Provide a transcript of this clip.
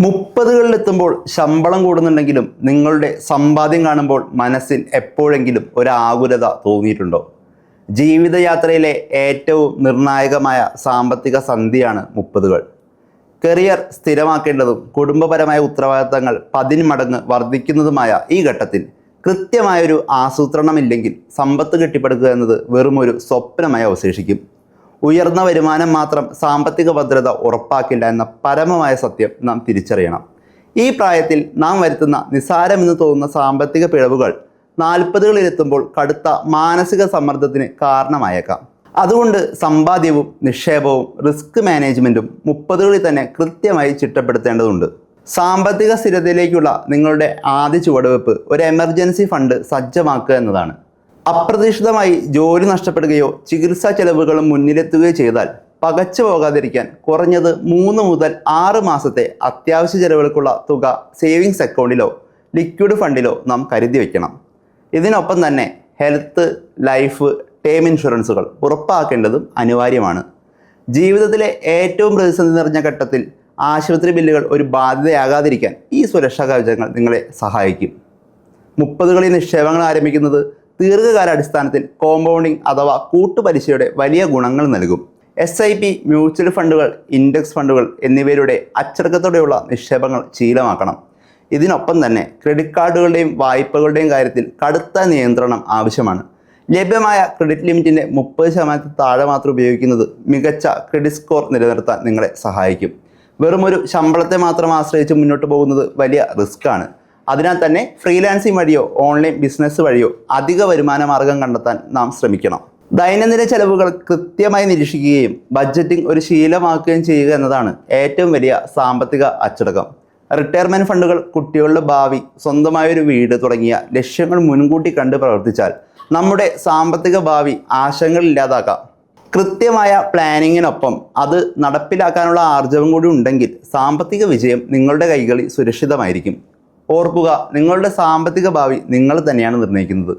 30കളിലെത്തുമ്പോൾ ശമ്പളം കൂടുന്നുണ്ടെങ്കിലും നിങ്ങളുടെ സമ്പാദ്യം കാണുമ്പോൾ മനസ്സിൽ എപ്പോഴെങ്കിലും ഒരാകുലത തോന്നിയിട്ടുണ്ടോ? ജീവിതയാത്രയിലെ ഏറ്റവും നിർണായകമായ സാമ്പത്തിക സന്ധിയാണ് 30കൾ. കരിയർ സ്ഥിരമാക്കേണ്ടതും കുടുംബപരമായ ഉത്തരവാദിത്തങ്ങൾ 10 മടങ്ങ് വർദ്ധിക്കുന്നതുമായ ഈ ഘട്ടത്തിൽ കൃത്യമായൊരു ആസൂത്രണമില്ലെങ്കിൽ സമ്പത്ത് കെട്ടിപ്പടുക്കുക എന്നത് വെറുമൊരു സ്വപ്നമായി അവശേഷിക്കും. ഉയർന്ന വരുമാനം മാത്രം സാമ്പത്തിക ഭദ്രത ഉറപ്പാക്കില്ല എന്ന പരമമായ സത്യം നാം തിരിച്ചറിയണം. ഈ പ്രായത്തിൽ നാം വരുത്തുന്ന നിസ്സാരമെന്ന് തോന്നുന്ന സാമ്പത്തിക പിഴവുകൾ 40കളിലെത്തുമ്പോൾ കടുത്ത മാനസിക സമ്മർദ്ദത്തിന് കാരണമായേക്കാം. അതുകൊണ്ട് സമ്പാദ്യവും നിക്ഷേപവും റിസ്ക് മാനേജ്മെൻറ്റും 30കളിൽ തന്നെ കൃത്യമായി ചിട്ടപ്പെടുത്തേണ്ടതുണ്ട്. സാമ്പത്തിക സ്ഥിരതയിലേക്കുള്ള നിങ്ങളുടെ ആദ്യ ചുവടുവെപ്പ് ഒരു എമർജൻസി ഫണ്ട് സജ്ജമാക്കുക എന്നതാണ്. അപ്രതീക്ഷിതമായി ജോലി നഷ്ടപ്പെടുകയോ ചികിത്സാ ചെലവുകളും മുന്നിലെത്തുകയോ ചെയ്താൽ പകച്ചു പോകാതിരിക്കാൻ കുറഞ്ഞത് 3 മുതൽ 6 മാസത്തെ അത്യാവശ്യ ചെലവുകൾക്കുള്ള തുക സേവിങ്സ് അക്കൗണ്ടിലോ ലിക്വിഡ് ഫണ്ടിലോ നാം കരുതി വയ്ക്കണം. ഇതിനൊപ്പം തന്നെ ഹെൽത്ത്, ലൈഫ്, ടേം ഇൻഷുറൻസുകൾ ഉറപ്പാക്കേണ്ടതും അനിവാര്യമാണ്. ജീവിതത്തിലെ ഏറ്റവും പ്രതിസന്ധി നിറഞ്ഞ ഘട്ടത്തിൽ ആശുപത്രി ബില്ലുകൾ ഒരു ബാധ്യതയാകാതിരിക്കാൻ ഈ സുരക്ഷാ കവചങ്ങൾ നിങ്ങളെ സഹായിക്കും. 30കളിൽ നിക്ഷേപങ്ങൾ ആരംഭിക്കുന്നത് ദീർഘകാലാടിസ്ഥാനത്തിൽ കോമ്പൗണ്ടിങ് അഥവാ കൂട്ടുപലിശയുടെ വലിയ ഗുണങ്ങൾ നൽകും. SIP, മ്യൂച്വൽ ഫണ്ടുകൾ, ഇൻഡെക്സ് ഫണ്ടുകൾ എന്നിവയിലൂടെ അച്ചടക്കത്തോടെയുള്ള നിക്ഷേപങ്ങൾ ശീലമാക്കണം. ഇതിനൊപ്പം തന്നെ ക്രെഡിറ്റ് കാർഡുകളുടെയും വായ്പകളുടെയും കാര്യത്തിൽ കടുത്ത നിയന്ത്രണം ആവശ്യമാണ്. ലഭ്യമായ ക്രെഡിറ്റ് ലിമിറ്റിൻ്റെ 30% താഴെ മാത്രം ഉപയോഗിക്കുന്നത് മികച്ച ക്രെഡിറ്റ് സ്കോർ നിലനിർത്താൻ നിങ്ങളെ സഹായിക്കും. വെറുമൊരു ശമ്പളത്തെ മാത്രം ആശ്രയിച്ച് മുന്നോട്ട് പോകുന്നത് വലിയ റിസ്ക്കാണ്. അതിനാൽ തന്നെ ഫ്രീലാൻസിങ് വഴിയോ ഓൺലൈൻ ബിസിനസ് വഴിയോ അധിക വരുമാന മാർഗം കണ്ടെത്താൻ നാം ശ്രമിക്കണം. ദൈനംദിന ചെലവുകൾ കൃത്യമായി നിരീക്ഷിക്കുകയും ബഡ്ജറ്റിംഗ് ഒരു ശീലമാക്കുകയും ചെയ്യുക എന്നതാണ് ഏറ്റവും വലിയ സാമ്പത്തിക അച്ചടക്കം. റിട്ടയർമെൻറ്റ് ഫണ്ടുകൾ, കുട്ടികളുടെ ഭാവി, സ്വന്തമായൊരു വീട് തുടങ്ങിയ ലക്ഷ്യങ്ങൾ മുൻകൂട്ടി കണ്ട് പ്രവർത്തിച്ചാൽ നമ്മുടെ സാമ്പത്തിക ഭാവി ആശങ്കകളില്ലാതാക്കാം. കൃത്യമായ പ്ലാനിങ്ങിനൊപ്പം അത് നടപ്പിലാക്കാനുള്ള ആർജവം കൂടി ഉണ്ടെങ്കിൽ സാമ്പത്തിക വിജയം നിങ്ങളുടെ കൈകളിൽ സുരക്ഷിതമായിരിക്കും. ഓർക്കുക, നിങ്ങളുടെ സാമ്പത്തിക ഭാവി നിങ്ങൾ തന്നെയാണ് നിർണ്ണയിക്കുന്നത്.